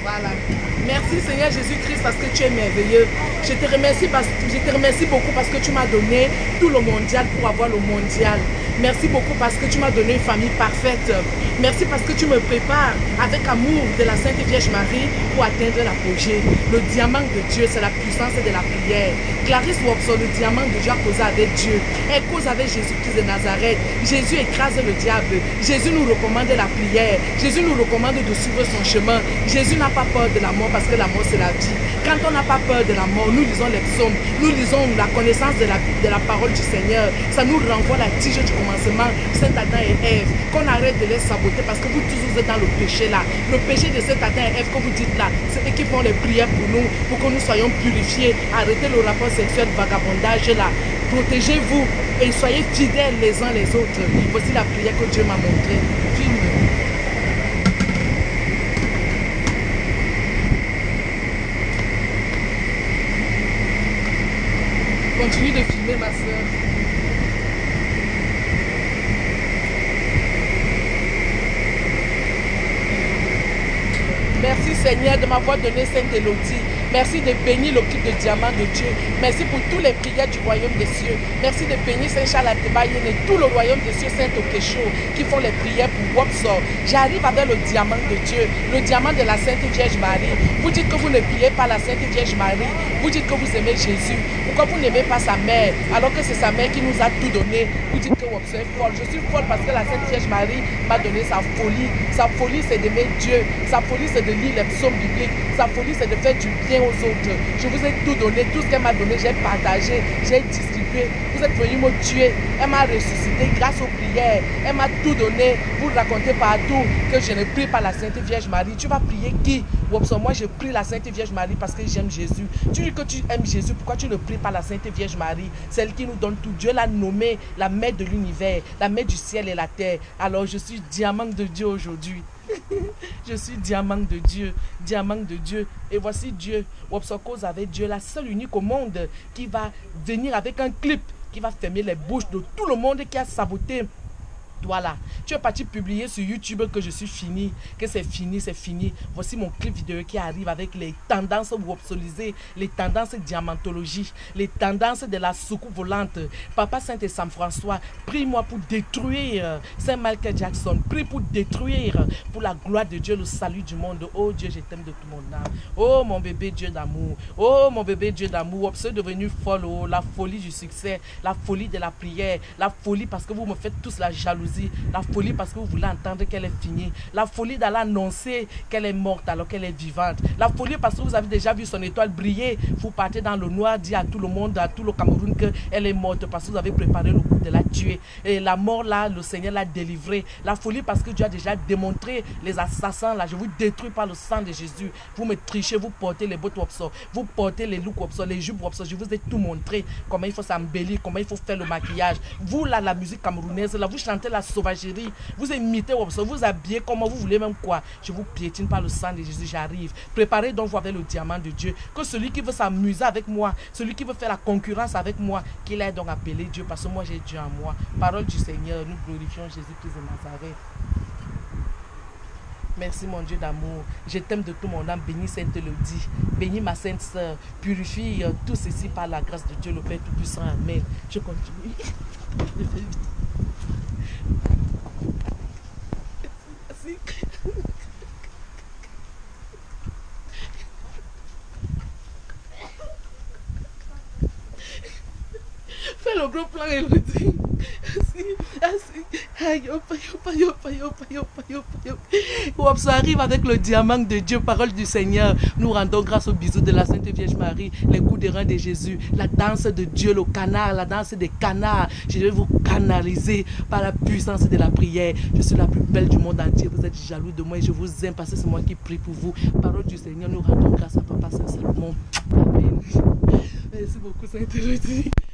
Voilà. Merci Seigneur Jésus-Christ parce que tu es merveilleux. Je te remercie beaucoup parce que tu m'as donné tout le mondial pour avoir le mondial. Merci beaucoup parce que tu m'as donné une famille parfaite. Merci parce que tu me prépares avec amour de la Sainte Vierge Marie pour atteindre l'apogée. Le diamant de Dieu, c'est la puissance de la prière. Clarisse Wobso, le diamant de Dieu a causé avec Dieu. Elle cause avec Jésus-Christ de Nazareth. Jésus écrase le diable. Jésus nous recommande la prière. Jésus nous recommande de suivre son chemin. Jésus n'a pas peur de la mort parce que la mort c'est la vie. Quand on n'a pas peur de la mort, nous lisons les psaumes, nous lisons la connaissance de la parole du Seigneur. Ça nous renvoie la tige du commencement, Saint Adam et Ève. Qu'on arrête de les saboter parce que vous tous vous êtes dans le péché là. Le péché de Saint Adam et Ève que vous dites là, c'est eux qui font les prières pour que nous soyons purifiés. Arrêtez le rapport sexuel, vagabondage là. Protégez-vous et soyez fidèles les uns les autres. Voici la prière que Dieu m'a montrée. Filme. Continue de filmer ma soeur. Merci Seigneur de m'avoir donné Sainte Élodie. Merci de bénir le clip de diamant de Dieu. Merci pour tous les prières du royaume des cieux. Merci de bénir Saint Charles Atebayen et tout le royaume des cieux, Saint Okesho, qui font les prières pour Wobso. J'arrive avec le diamant de Dieu, le diamant de la Sainte Vierge Marie. Vous dites que vous ne priez pas la Sainte Vierge Marie. Vous dites que vous aimez Jésus. Pourquoi vous n'aimez pas sa mère alors que c'est sa mère qui nous a tout donné? Vous dites que Wobso est folle. Je suis folle parce que la Sainte Vierge Marie m'a donné sa folie. Sa folie, c'est d'aimer Dieu. Sa folie, c'est de lire les psaumes bibliques. Sa folie, c'est de faire du bien aux autres. Je vous ai tout donné, tout ce qu'elle m'a donné, j'ai partagé, j'ai distribué. Vous êtes venus me tuer. Elle m'a ressuscité grâce aux prières. Elle m'a tout donné. Vous racontez partout que je ne prie pas la Sainte Vierge Marie. Tu vas prier qui? Wobso, moi je prie la Sainte Vierge Marie parce que j'aime Jésus. Tu dis que tu aimes Jésus, pourquoi tu ne pries pas la Sainte Vierge Marie? Celle qui nous donne tout. Dieu l'a nommée la mère de l'univers, la mère du ciel et la terre. Alors je suis diamant de Dieu aujourd'hui. Je suis diamant de Dieu, diamant de Dieu. Et voici Dieu, Wobso cause avec Dieu, la seule unique au monde qui va venir avec un clip qui va fermer les bouches de tout le monde qui a saboté. Voilà, tu es parti publier sur YouTube que je suis fini, que c'est fini, c'est fini. Voici mon clip vidéo qui arrive avec les tendances wobsolisées, les tendances diamantologie, les tendances de la soucoupe volante. Papa Saint et Saint François, prie-moi pour détruire Saint Michael Jackson, prie pour détruire pour la gloire de Dieu, le salut du monde. Oh Dieu, je t'aime de tout mon âme. Oh mon bébé Dieu d'amour, oh mon bébé Dieu d'amour. Wobso est devenu folle, oh, la folie du succès, la folie de la prière, la folie parce que vous me faites tous la jalousie. La folie parce que vous voulez entendre qu'elle est finie. La folie d'aller annoncer qu'elle est morte alors qu'elle est vivante. La folie parce que vous avez déjà vu son étoile briller. Vous partez dans le noir, dire à tout le monde, à tout le Cameroun qu'elle est morte parce que vous avez préparé le coup de la tuer. Et la mort là, le Seigneur l'a délivrée. La folie parce que Dieu a déjà démontré les assassins là. Je vous détruis par le sang de Jésus. Vous me trichez, vous portez les bottes Wobso, vous portez les looks Wobso, les jupes Wobso. Je vous ai tout montré. Comment il faut s'embellir, comment il faut faire le maquillage. Vous là, la musique camerounaise là, vous chantez la sauvagerie, vous imitez Wobso, vous habillez comment vous voulez, même quoi. Je vous piétine par le sang de Jésus, j'arrive. Préparez donc vous avec le diamant de Dieu. Que celui qui veut s'amuser avec moi, celui qui veut faire la concurrence avec moi, qu'il ait donc appelé Dieu, parce que moi j'ai Dieu en moi. Parole du Seigneur, nous glorifions Jésus-Christ de Nazareth. Merci mon Dieu d'amour, je t'aime de tout mon âme, bénis Sainte Élodie, bénis ma sainte sœur, purifie tout ceci par la grâce de Dieu le Père Tout-Puissant, Amen. Je continue. Fais le gros plan Élodie. Wobso arrive avec le diamant de Dieu, parole du Seigneur. Nous rendons grâce aux bisous de la Sainte Vierge Marie, les coups de rein de Jésus, la danse de Dieu, le canard, la danse des canards. Je vais vous canaliser par la puissance de la prière. Je suis la plus belle du monde entier. Vous êtes jaloux de moi et je vous aime parce que c'est moi qui prie pour vous. Parole du Seigneur, nous rendons grâce à Papa Saint Salomon. Amen. Merci beaucoup, Sainte Élodie.